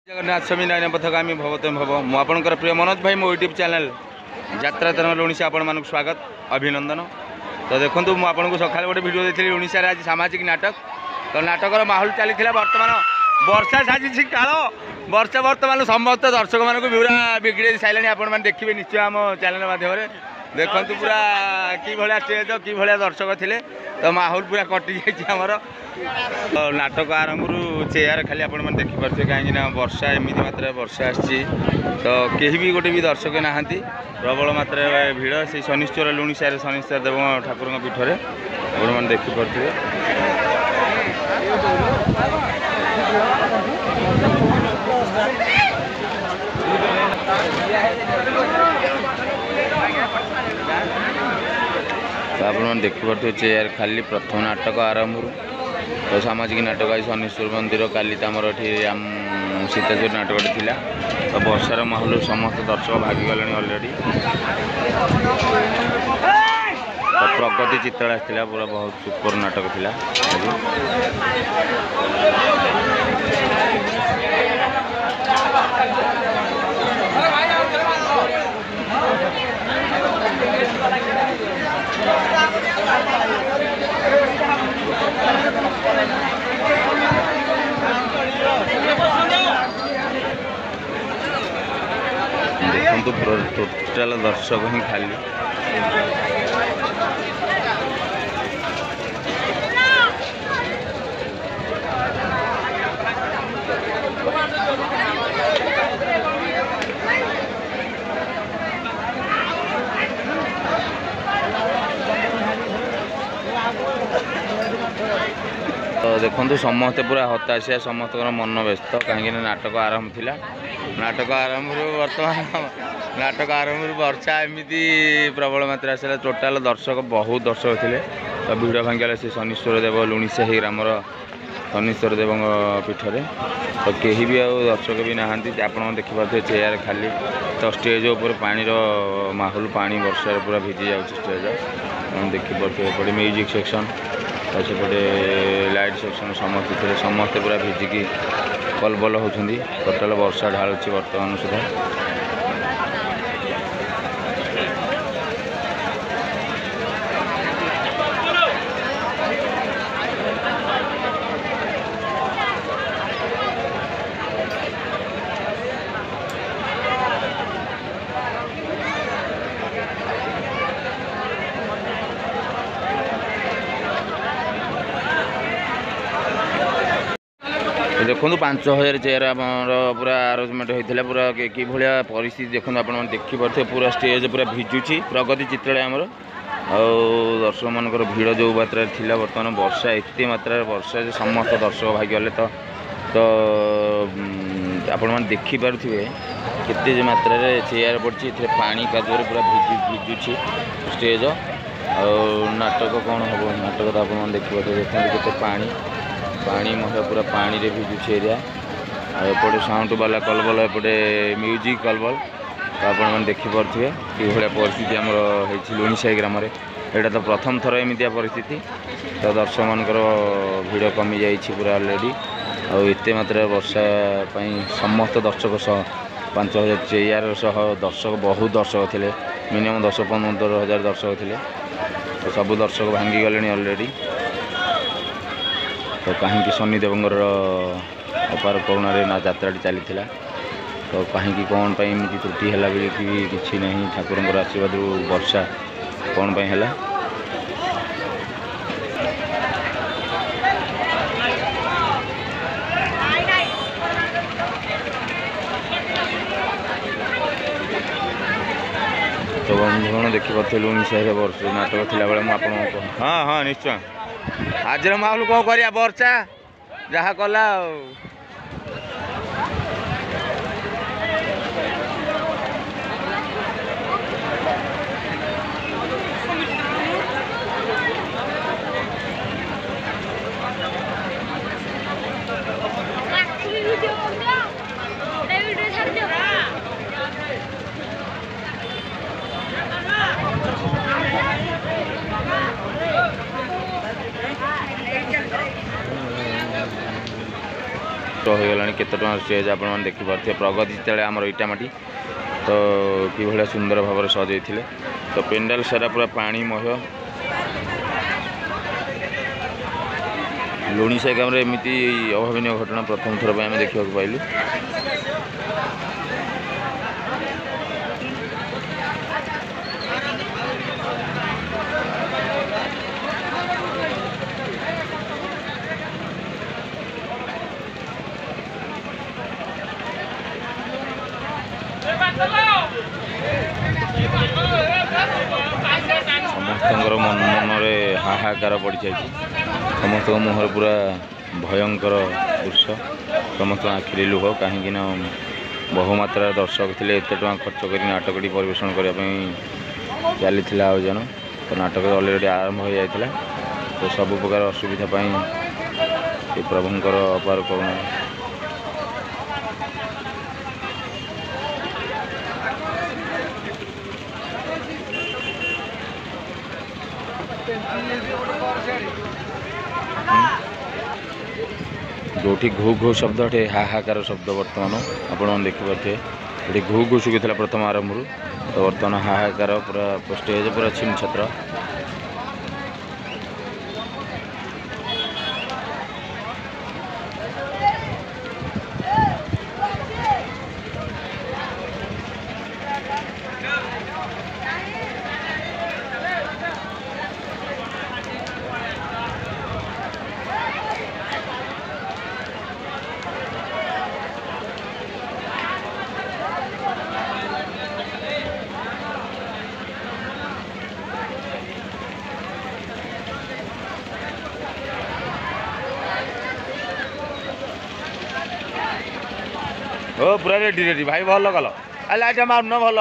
जगन्नाथ स्वामी नयन पथगामी भवतम भव मु आपणकर प्रिय मनोज भाई मो यूट्यूब चैनल यात्रा तरंग ओडिशा आपण मानक स्वागत अभिनंदन। तो देखो मुझे आपको सकाल गोटे भिड देखी ओडिशा आज सामाजिक नाटक। तो नाटकर माहौल चली बर्तमान वर्षा साजी काल वर्षा बर्तमान समस्त दर्शक मानक पूरा बिगड़े सारे आपण मैंने देखिए निश्चय आम चैनल माध्यम देखु पूरा कि भाया स्टेज कि भाया दर्शक थे। तो माहौल पूरा कटि जामर नाटक आरंभ चेयर खाली आपण मैंने देखिपे कहीं वर्षा एमती मात्रा वर्षा आसी तो कहीं भी गोटे भी दर्शक नहांती प्रबल मात्रा भिड़ से शनिश्चर लुणीसार शनिश्चर देव ठाकुर पीठर आपण मैंने देखिपे। तो आप देखिपे चेयर खाली प्रथम नाटक आरंभ तो सामाजिक नाटक आज शनिश्वर मंदिर काली आमर ये सीताचूर नाटक थिला। तो वर्षार माहौल समस्त दर्शक भागीगले अलरेडी। तो प्रगति चित्र आसाला पूरा बहुत सुपर नाटक थिला। देखो टोटाल दर्शक ही खाली तो देखो समस्ते पूरा हताशिया समस्त मन व्यस्त कहीं नाटक आरंभ थिला। नाटक आरंभ वर्षा एमती प्रबल मात्रा आसाला टोटाल दर्शक बहुत दर्शक थे। तो भिड़ भांगला से शनिश्वर देव लुणीसाही ग्रामर शनिश्वर देव पीठरे। तो कहीं भी दर्शक भी नहांती आप देखिपे चेयर खाली। तो स्टेज उपर पानी माहौल पानी वर्षा पूरा भिजी जाऊँ स्टेज देखिपे म्यूजिक सेक्शन सेपटे लाइट सेक्शन समस्त थे समस्ते पूरा भिजिकी कलबल होती टोटाल वर्षा ढालुची बर्तमान सुधा। देखो 5000 चेयर पूरा आरेंजमेंट होता पूरा कि भाया परिस्थिति देखो आप देखिपे पूरा स्टेज पूरा भिजुची प्रगति चित्रालय आमर दर्शक मान भिड़ जो मात्रा थिला बर्तमान वर्षा एत मात्रा वर्षा समस्त दर्शक भागीगले। तो आपण मैंने देखिपे केते मात्रा चेयर पड़ी पानी कादुआ पूरा भिजुची स्टेज नाटक कौन हम नाटक तो आप देखिए देखते पानी पानी मह पूरा पानी रे भिजुची एरिया एपटे साउंड वाला कलबल एपटे म्यूजिक कलबल। तो आप देखिपे कि भाया परिस्थिति आमर लुणीसाही ग्राम यहाँ तो प्रथम थर एमती परिस्थिति। तो दर्शक मानकर भिड़ कमी जाइए पूरा अलरेडी आते मात्रा वर्षा समस्त दर्शक सह 5000 चेयर सह दर्शक बहुत दर्शक थे मिनिमम 10-15 हजार दर्शक थे। तो सब दर्शक भांगी गले अलरेडी। तो कहीं शनिदेवर अपार करुण ना यात्रा चली। तो कहीं कौन एमती त्रुटि है कि नहीं ठाकुर आशीर्वाद वर्षा कौन है। तो बंधुगण देखिपे लुणीसाही वर्ष नाटक थिला बेले मुझे हाँ हाँ निश्चय आज माहौल कौन कर वर्षा जहाँ कला केते टଙ୍କା स्टेज आपण देखि पारथे प्रगति चित्रालय आमर इटामाटी तो कि भलिया सुंदर भाव सजाई तो पेंडाल सारा पूरा पाणीमय लुणी साई गाँव एमती अभावन घटना प्रथम थर आम देखा पाइलु। समस्त मन मनरे हाहाकार पड़ जाए समस्त मुहर पूरा भयंकर दृश्य समस्त आखिरी लुह कहीं बहुमात्रा दर्शक थे एत खर्च कर नाटकटी परिवेशन करने चली आयोजन तो नाटक अलरेडी आरंभ हो जाता तो सब प्रकार असुविधा प्रभुंर अपार करुणा जो घू घू शब्द ये हाहाकार शब्द बर्तमान आपण देखिपे ये घू घू शुभुला प्रथम आरंभ तो बर्तमान हाहाकार पूरा स्टेज पूरा छिन्न छत्र ओ पूरा रेडी रेडी भाई भल कल लाइट मारन भल